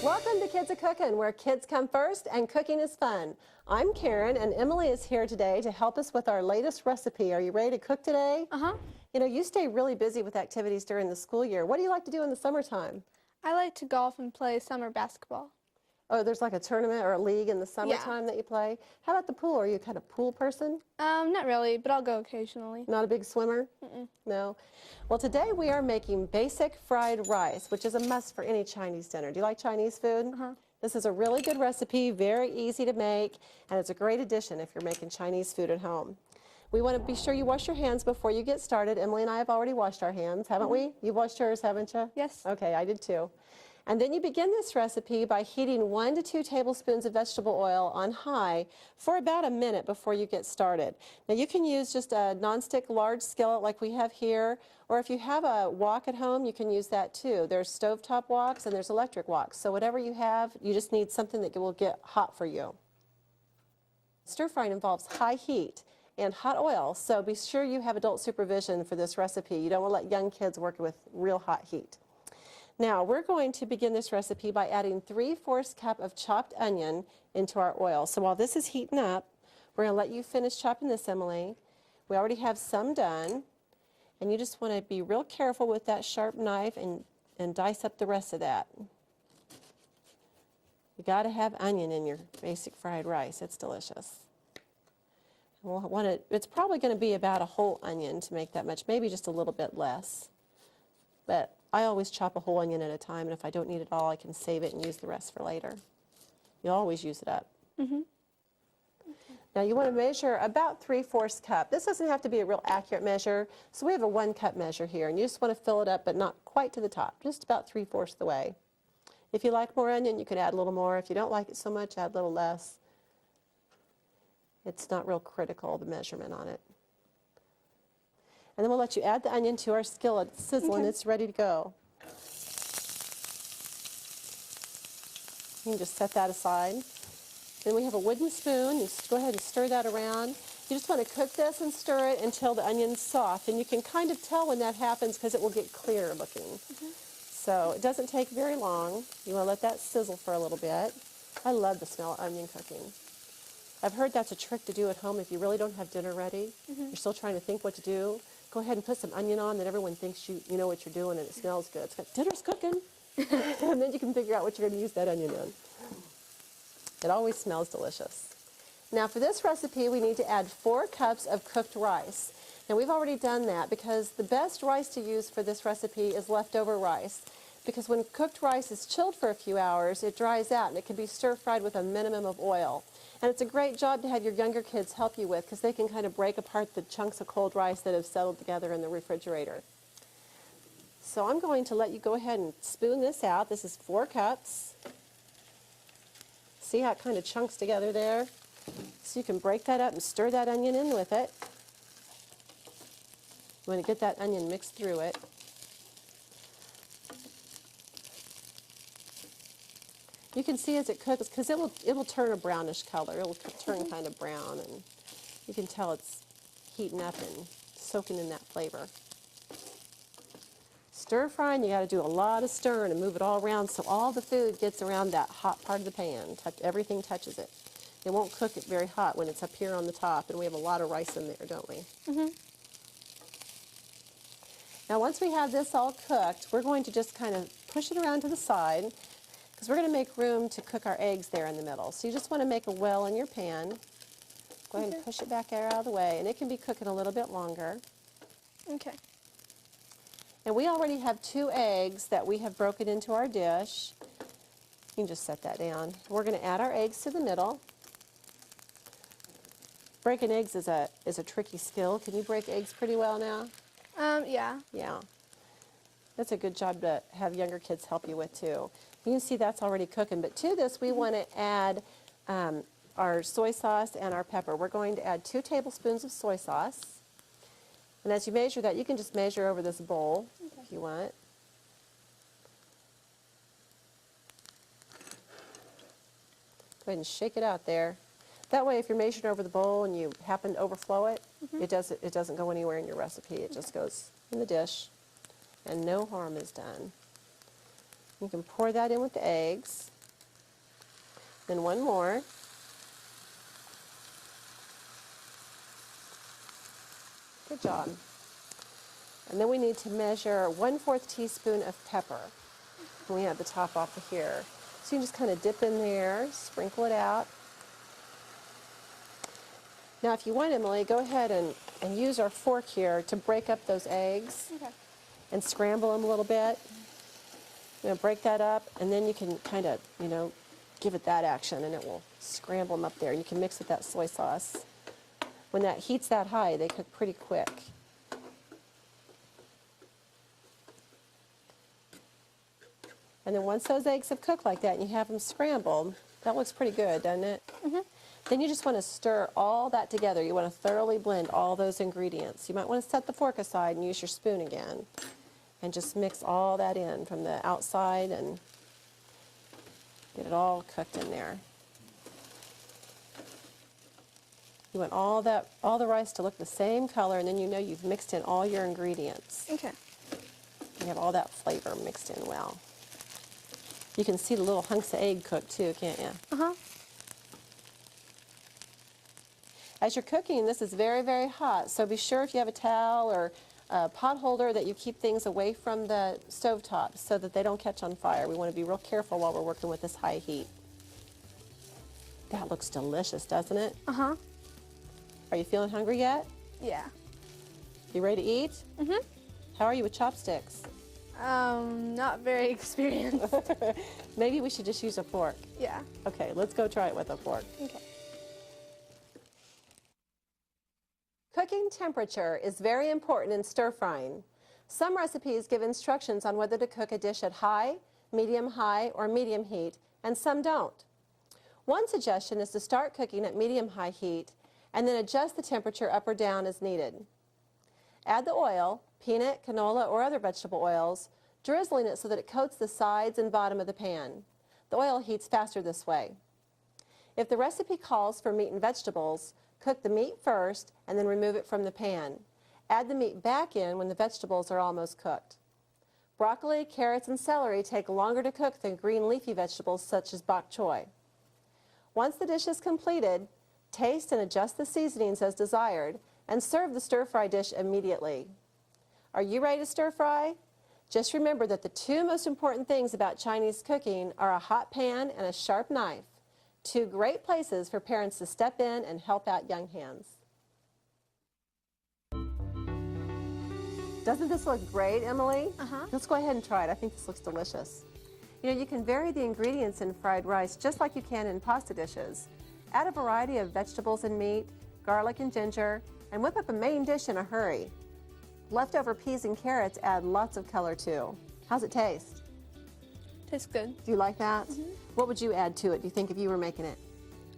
Welcome to Kids A-Cookin', where kids come first and cooking is fun. I'm Karen, and Emily is here today to help us with our latest recipe. Are you ready to cook today? You know, you stay really busy with activities during the school year. What do you like to do in the summertime? I like to golf and play summer basketball. Oh, there's like a tournament or a league in the summertime that you play? How about the pool? Are you kind of a pool person? Not really, but I'll go occasionally. Not a big swimmer? No. Well, today we are making basic fried rice, which is a must for any Chinese dinner. Do you like Chinese food? This is a really good recipe, very easy to make, and it's a great addition if you're making Chinese food at home. We want to be sure you wash your hands before you get started. Emily and I have already washed our hands, haven't we? You've washed yours, haven't you? Yes. Okay, I did too. And then you begin this recipe by heating 1 to 2 tablespoons of vegetable oil on high for about a minute before you get started. Now you can use just a nonstick large skillet like we have here, or if you have a wok at home, you can use that too. There's stovetop woks and there's electric woks. So whatever you have, you just need something that will get hot for you. Stir frying involves high heat and hot oil, so be sure you have adult supervision for this recipe. You don't want to let young kids work with real hot heat. Now, we're going to begin this recipe by adding 3/4 cup of chopped onion into our oil. So while this is heating up, we're going to let you finish chopping this, Emily. We already have some done, and you just want to be real careful with that sharp knife and dice up the rest of that. You got to have onion in your basic fried rice. It's delicious. We'll want to, it's probably going to be about a whole onion to make that much, maybe just a little bit less. But I always chop a whole onion at a time, and if I don't need it all, I can save it and use the rest for later. You'll always use it up. Now you want to measure about 3/4 cup. This doesn't have to be a real accurate measure, so we have a 1 cup measure here, and you just want to fill it up, but not quite to the top, just about 3/4 the way. If you like more onion, you could add a little more. If you don't like it so much, add a little less. It's not real critical, the measurement on it. And then we'll let you add the onion to our skillet. It's sizzling, it's ready to go. You can just set that aside. Then we have a wooden spoon. You just go ahead and stir that around. You just want to cook this and stir it until the onion's soft. And you can kind of tell when that happens because it will get clear looking. So it doesn't take very long. You want to let that sizzle for a little bit. I love the smell of onion cooking. I've heard that's a trick to do at home if you really don't have dinner ready. You're still trying to think what to do. Go ahead and put some onion on, then everyone thinks you know what you're doing and it smells good. It's like, dinner's cooking. And then you can figure out what you're going to use that onion in. It always smells delicious. Now for this recipe, we need to add 4 cups of cooked rice. Now we've already done that because the best rice to use for this recipe is leftover rice. Because when cooked rice is chilled for a few hours, it dries out and it can be stir-fried with a minimum of oil. And it's a great job to have your younger kids help you with because they can kind of break apart the chunks of cold rice that have settled together in the refrigerator. So I'm going to let you go ahead and spoon this out. This is 4 cups. See how it kind of chunks together there? So you can break that up and stir that onion in with it. You want to get that onion mixed through it. You can see as it cooks, because it will turn a brownish color. It will turn kind of brown, and you can tell it's heating up and soaking in that flavor. Stir frying, you got to do a lot of stirring and move it all around so all the food gets around that hot part of the pan. Everything touches it. It won't cook it very hot when it's up here on the top, and we have a lot of rice in there, don't we? Now once we have this all cooked, we're going to just kind of push it around to the side, because we're going to make room to cook our eggs there in the middle. So you just want to make a well in your pan. Go ahead and push it back out of the way, and it can be cooking a little bit longer. Okay. And we already have 2 eggs that we have broken into our dish. You can just set that down. We're going to add our eggs to the middle. Breaking eggs is a tricky skill. Can you break eggs pretty well now? Yeah. Yeah. That's a good job to have younger kids help you with too. You can see that's already cooking, but to this we want to add our soy sauce and our pepper. We're going to add 2 tablespoons of soy sauce. And as you measure that, you can just measure over this bowl if you want. Go ahead and shake it out there. That way if you're measuring over the bowl and you happen to overflow it, it doesn't go anywhere in your recipe. It just goes in the dish and no harm is done. You can pour that in with the eggs. Then one more. Good job. And then we need to measure 1/4 teaspoon of pepper. And we have the top off of here. So you can just kind of dip in there, sprinkle it out. Now if you want, Emily, go ahead and use our fork here to break up those eggs Okay. and scramble them a little bit. Break that up, and then you can kind of, give it that action, and it will scramble them up there. You can mix with that soy sauce. When that heat's that high, they cook pretty quick. And then once those eggs have cooked like that and you have them scrambled, that looks pretty good, doesn't it? Mm-hmm. Then you just want to stir all that together. You want to thoroughly blend all those ingredients. You might want to set the fork aside and use your spoon again. And just mix all that in from the outside and get it all cooked in there. You want all the rice to look the same color, and then you know you've mixed in all your ingredients. Okay. You have all that flavor mixed in well. You can see the little hunks of egg cooked too, can't you? Uh-huh. As you're cooking, this is very, very hot, so be sure if you have a towel or a pot holder that you keep things away from the stovetop so that they don't catch on fire. We want to be real careful while we're working with this high heat. That looks delicious, doesn't it? Uh-huh. Are you feeling hungry yet? Yeah. You ready to eat? Mm-hmm. How are you with chopsticks? Not very experienced. Maybe we should just use a fork. Yeah. Okay, let's go try it with a fork. Okay. Cooking temperature is very important in stir frying. Some recipes give instructions on whether to cook a dish at high, medium-high, or medium heat, and some don't. One suggestion is to start cooking at medium-high heat and then adjust the temperature up or down as needed. Add the oil, peanut, canola, or other vegetable oils, drizzling it so that it coats the sides and bottom of the pan. The oil heats faster this way. If the recipe calls for meat and vegetables, cook the meat first and then remove it from the pan. Add the meat back in when the vegetables are almost cooked. Broccoli, carrots, and celery take longer to cook than green leafy vegetables such as bok choy. Once the dish is completed, taste and adjust the seasonings as desired and serve the stir-fry dish immediately. Are you ready to stir-fry? Just remember that the two most important things about Chinese cooking are a hot pan and a sharp knife. Two great places for parents to step in and help out young hands. Doesn't this look great, Emily? Uh-huh. Let's go ahead and try it. I think this looks delicious. You can vary the ingredients in fried rice just like you can in pasta dishes. Add a variety of vegetables and meat, garlic and ginger, and whip up a main dish in a hurry. Leftover peas and carrots add lots of color too. How's it taste? Tastes good. Do you like that? Mm-hmm. What would you add to it, do you think, if you were making it?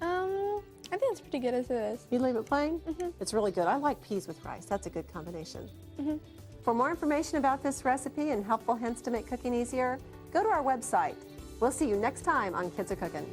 I think it's pretty good as it is. You'd leave it plain? Mm-hmm. It's really good. I like peas with rice. That's a good combination. Mm-hmm. For more information about this recipe and helpful hints to make cooking easier, go to our website. We'll see you next time on Kids Are Cooking.